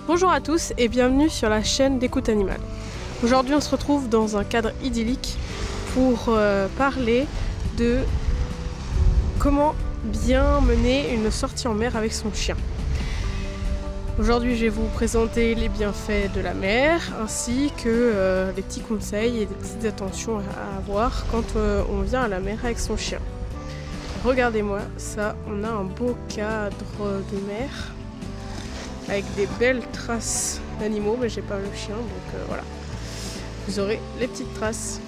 Bonjour à tous et bienvenue sur la chaîne d'écoute animale. Aujourd'hui on se retrouve dans un cadre idyllique pour parler de comment bien mener une sortie en mer avec son chien. Aujourd'hui je vais vous présenter les bienfaits de la mer ainsi que les petits conseils et les petites attentions à avoir quand on vient à la mer avec son chien. Regardez-moi ça, on a un beau cadre de mer avec des belles traces d'animaux, mais j'ai pas le chien donc voilà. Vous aurez les petites traces.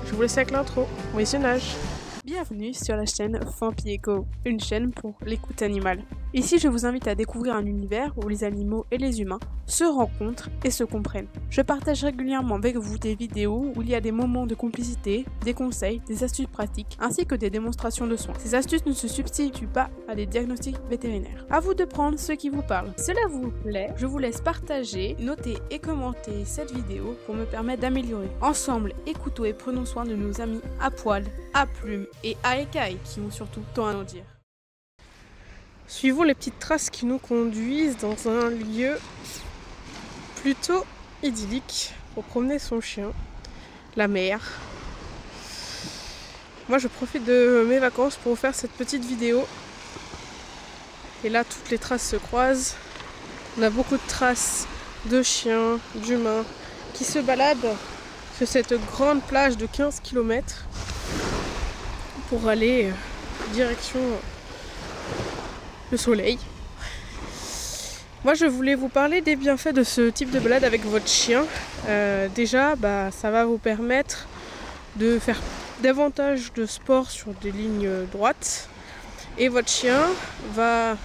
Je vous laisse avec l'intro. Bon visionnage. Bienvenue sur la chaîne Fampiéco, une chaîne pour l'écoute animale. Ici, je vous invite à découvrir un univers où les animaux et les humains se rencontrent et se comprennent. Je partage régulièrement avec vous des vidéos où il y a des moments de complicité, des conseils, des astuces pratiques, ainsi que des démonstrations de soins. Ces astuces ne se substituent pas à des diagnostics vétérinaires. À vous de prendre ce qui vous parle. Si cela vous plaît, je vous laisse partager, noter et commenter cette vidéo pour me permettre d'améliorer. Ensemble, écoutons et prenons soin de nos amis à poil, à plumes et à écailles qui ont surtout tant à nous dire. Suivons les petites traces qui nous conduisent dans un lieu plutôt idyllique pour promener son chien, la mer. Moi je profite de mes vacances pour vous faire cette petite vidéo. Et là toutes les traces se croisent. On a beaucoup de traces de chiens, d'humains qui se baladent sur cette grande plage de 15 km pour aller direction le soleil. Moi je voulais vous parler des bienfaits de ce type de balade avec votre chien. Déjà ça va vous permettre de faire davantage de sport sur des lignes droites et votre chien va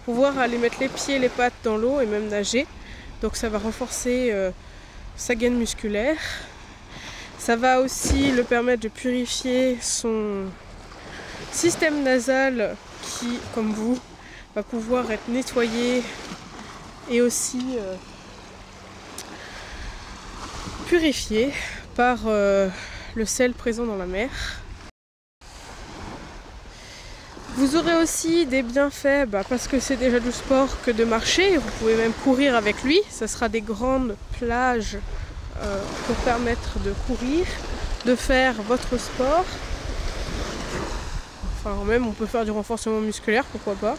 pouvoir aller mettre les pieds et les pattes dans l'eau et même nager, donc ça va renforcer sa gaine musculaire. Ça va aussi le permettre de purifier son système nasal qui, comme vous, va pouvoir être nettoyé et aussi purifié par le sel présent dans la mer. Vous aurez aussi des bienfaits parce que c'est déjà du sport que de marcher. Vous pouvez même courir avec lui. Ça sera des grandes plages pour permettre de courir, de faire votre sport. Enfin même on peut faire du renforcement musculaire, pourquoi pas.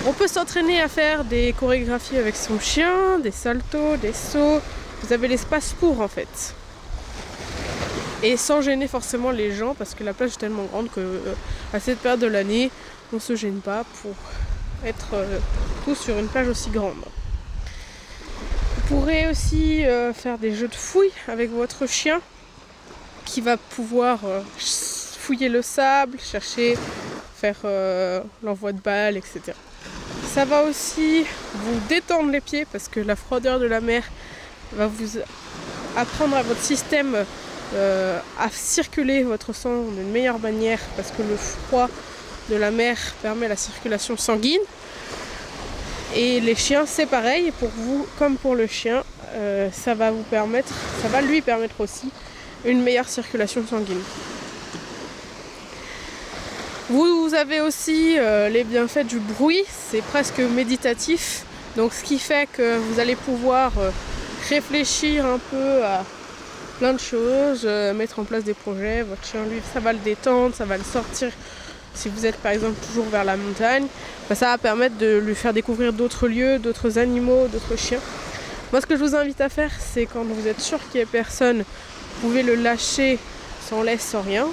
On peut s'entraîner à faire des chorégraphies avec son chien, des saltos, des sauts. Vous avez l'espace pour en fait. Et sans gêner forcément les gens parce que la plage est tellement grande que à cette période de l'année, on ne se gêne pas pour être tous sur une plage aussi grande. Vous pourrez aussi faire des jeux de fouille avec votre chien qui va pouvoir fouiller le sable, chercher, faire l'envoi de balles, etc. Ça va aussi vous détendre les pieds parce que la froideur de la mer va vous apprendre à votre système à circuler votre sang d'une meilleure manière parce que le froid de la mer permet la circulation sanguine. Et les chiens c'est pareil, pour vous comme pour le chien, ça va lui permettre aussi une meilleure circulation sanguine. Vous avez aussi les bienfaits du bruit, c'est presque méditatif, donc ce qui fait que vous allez pouvoir réfléchir un peu à plein de choses, mettre en place des projets. Votre chien, lui, ça va le détendre, ça va le sortir. Si vous êtes par exemple toujours vers la montagne, ça va permettre de lui faire découvrir d'autres lieux, d'autres animaux, d'autres chiens. Moi ce que je vous invite à faire, c'est quand vous êtes sûr qu'il n'y a personne, vous pouvez le lâcher sans laisse, sans rien.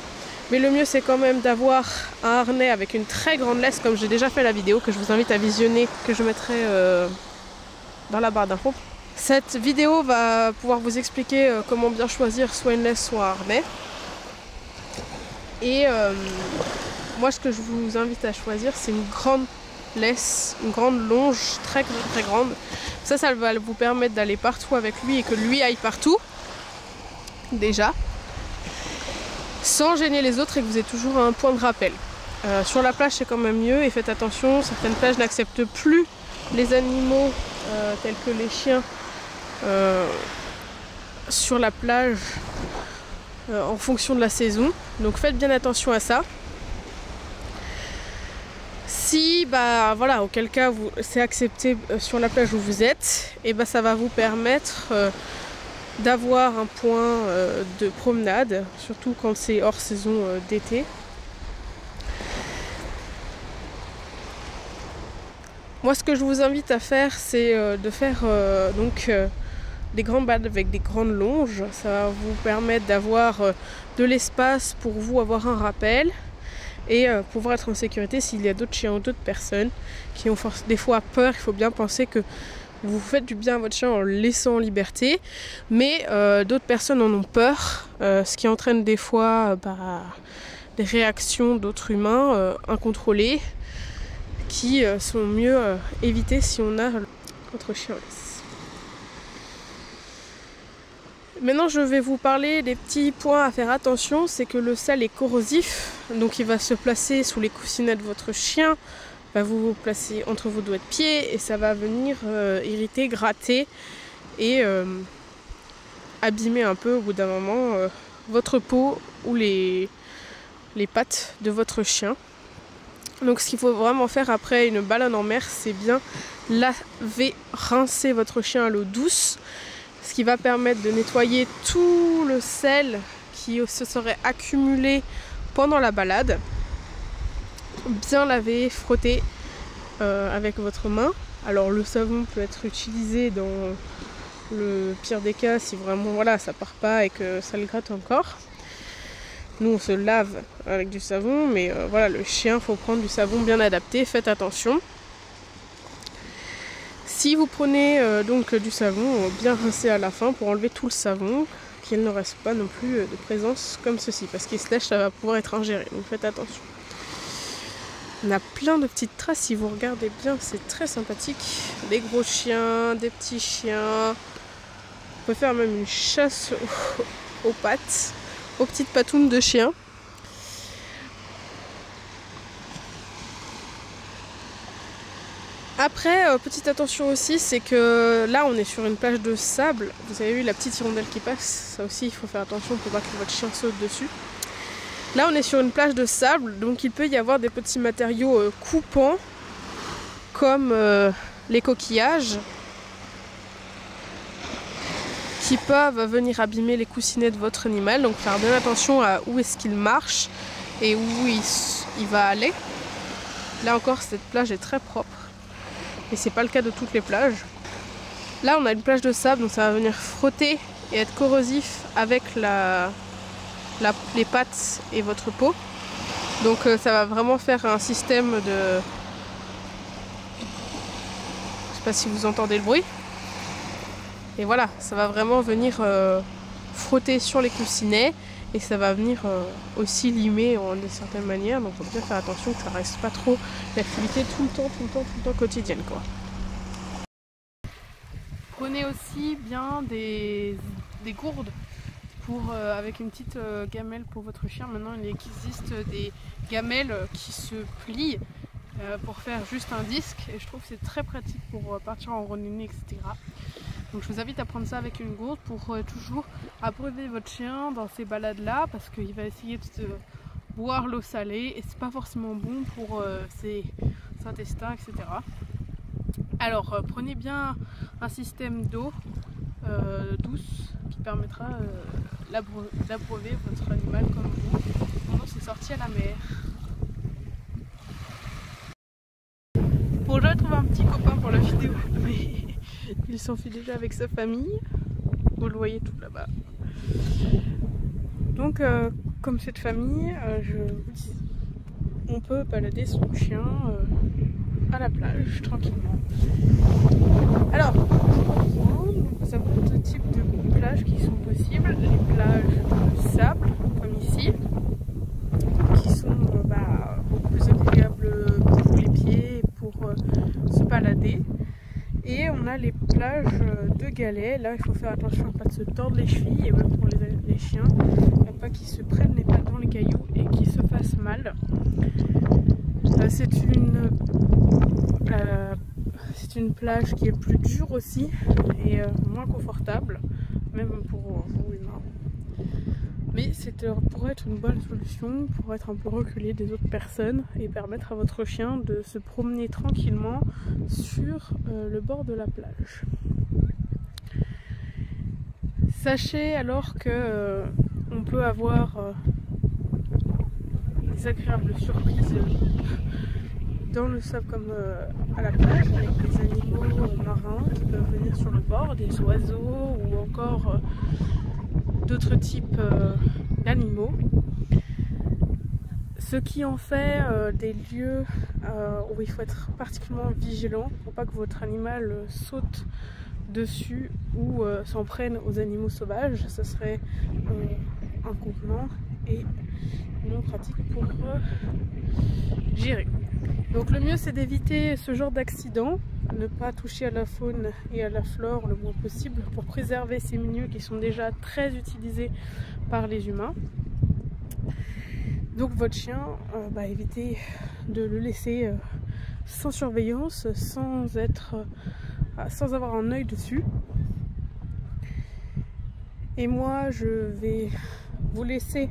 Mais le mieux c'est quand même d'avoir un harnais avec une très grande laisse, comme j'ai déjà fait la vidéo, que je vous invite à visionner, que je mettrai dans la barre d'infos. Cette vidéo va pouvoir vous expliquer comment bien choisir soit une laisse, soit un harnais. Et moi ce que je vous invite à choisir, c'est une grande laisse, une grande longe, très très grande. Ça va vous permettre d'aller partout avec lui et que lui aille partout, déjà, sans gêner les autres et que vous ayez toujours un point de rappel. Sur la plage c'est quand même mieux et faites attention, certaines plages n'acceptent plus les animaux tels que les chiens sur la plage en fonction de la saison, donc faites bien attention à ça. Si voilà, auquel cas c'est accepté sur la plage où vous êtes, et ça va vous permettre d'avoir un point de promenade, surtout quand c'est hors saison d'été. Moi, ce que je vous invite à faire, c'est de faire des grandes balades avec des grandes longes. Ça va vous permettre d'avoir de l'espace pour vous avoir un rappel et pouvoir être en sécurité s'il y a d'autres chiens ou d'autres personnes qui ont des fois peur. Il faut bien penser que vous faites du bien à votre chien en le laissant en liberté, mais d'autres personnes en ont peur, ce qui entraîne des fois des réactions d'autres humains incontrôlées qui sont mieux évitées si on a votre chien en laisse. Maintenant, je vais vous parler des petits points à faire attention. C'est que le sel est corrosif, donc il va se placer sous les coussinets de votre chien, va vous placer entre vos doigts de pied et ça va venir irriter, gratter et abîmer un peu au bout d'un moment votre peau ou les pattes de votre chien. Donc ce qu'il faut vraiment faire après une balade en mer, c'est bien laver, rincer votre chien à l'eau douce, ce qui va permettre de nettoyer tout le sel qui se serait accumulé pendant la balade. Bien laver, frotter avec votre main. Alors le savon peut être utilisé dans le pire des cas si vraiment voilà, ça part pas et que ça le gratte encore. Nous on se lave avec du savon, mais voilà, le chien, faut prendre du savon bien adapté, faites attention. Si vous prenez donc du savon, bien rincé à la fin pour enlever tout le savon, qu'il ne reste pas non plus de présence comme ceci, parce qu'il se lèche, ça va pouvoir être ingéré, donc faites attention. On a plein de petites traces, si vous regardez bien, c'est très sympathique. Des gros chiens, des petits chiens. On peut faire même une chasse aux pattes, aux petites patounes de chiens. Après, petite attention aussi, c'est que là on est sur une plage de sable. Vous avez vu la petite hirondelle qui passe, ça aussi il faut faire attention pour pas que votre chien saute dessus. Là on est sur une plage de sable, donc il peut y avoir des petits matériaux coupants comme les coquillages qui peuvent venir abîmer les coussinets de votre animal. Donc faire bien attention à où est-ce qu'il marche et où il va aller. Là encore, cette plage est très propre et c'est pas le cas de toutes les plages. Là on a une plage de sable, donc ça va venir frotter et être corrosif avec les pattes et votre peau. Donc ça va vraiment faire un système de... Je sais pas si vous entendez le bruit. Et voilà, ça va vraiment venir frotter sur les coussinets et ça va venir aussi limer de certaines manières. Donc il faut bien faire attention que ça reste pas trop l'activité tout le temps quotidienne, quoi. Prenez aussi bien des gourdes avec une petite gamelle pour votre chien. Maintenant il existe des gamelles qui se plient pour faire juste un disque et je trouve que c'est très pratique pour partir en randonnée, etc. Donc je vous invite à prendre ça avec une gourde pour toujours abreuver votre chien dans ces balades là, parce qu'il va essayer de boire l'eau salée et c'est pas forcément bon pour ses intestins, etc. Alors prenez bien un système d'eau douce qui permettra d'abreuver votre animal comme vous pendant ses sorties à la mer. Bon, je vais trouver un petit copain pour la vidéo, mais il s'enfuit déjà avec sa famille. Vous le voyez tout là-bas. Donc, comme cette famille, je vous dis, on peut balader son chien à la plage tranquillement. Alors, vous avez deux types de plages qui sont possibles. Les plages de sable, comme ici, qui sont beaucoup plus agréables pour les pieds, pour se balader. Et on a les plages de galets. Là, il faut faire attention à ne pas se tordre les chevilles, et même pour les chiens, à pas qu'ils se prennent les pattes dans les cailloux et qu'ils se fassent mal. C'est une plage qui est plus dure aussi et moins confortable, même pour vous humains. Mais pourrait être une bonne solution pour être un peu reculé des autres personnes et permettre à votre chien de se promener tranquillement sur le bord de la plage. Sachez alors que on peut avoir des agréables surprises dans le sable comme à la plage, avec des animaux marins qui peuvent venir sur le bord, des oiseaux ou encore d'autres types d'animaux. Ce qui en fait des lieux où il faut être particulièrement vigilant pour pas que votre animal saute dessus ou s'en prenne aux animaux sauvages. Ce serait inconvenant et non pratique pour gérer. Donc le mieux c'est d'éviter ce genre d'accident, ne pas toucher à la faune et à la flore le moins possible pour préserver ces milieux qui sont déjà très utilisés par les humains. Donc votre chien, évitez de le laisser sans surveillance, sans avoir un œil dessus. Et moi je vais vous laisser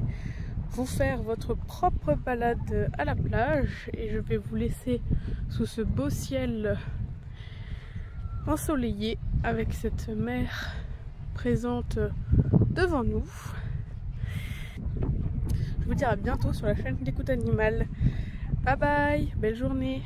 vous faire votre propre balade à la plage et je vais vous laisser sous ce beau ciel ensoleillé avec cette mer présente devant nous. Je vous dis à bientôt sur la chaîne d'Écoute Animale. Bye bye, belle journée.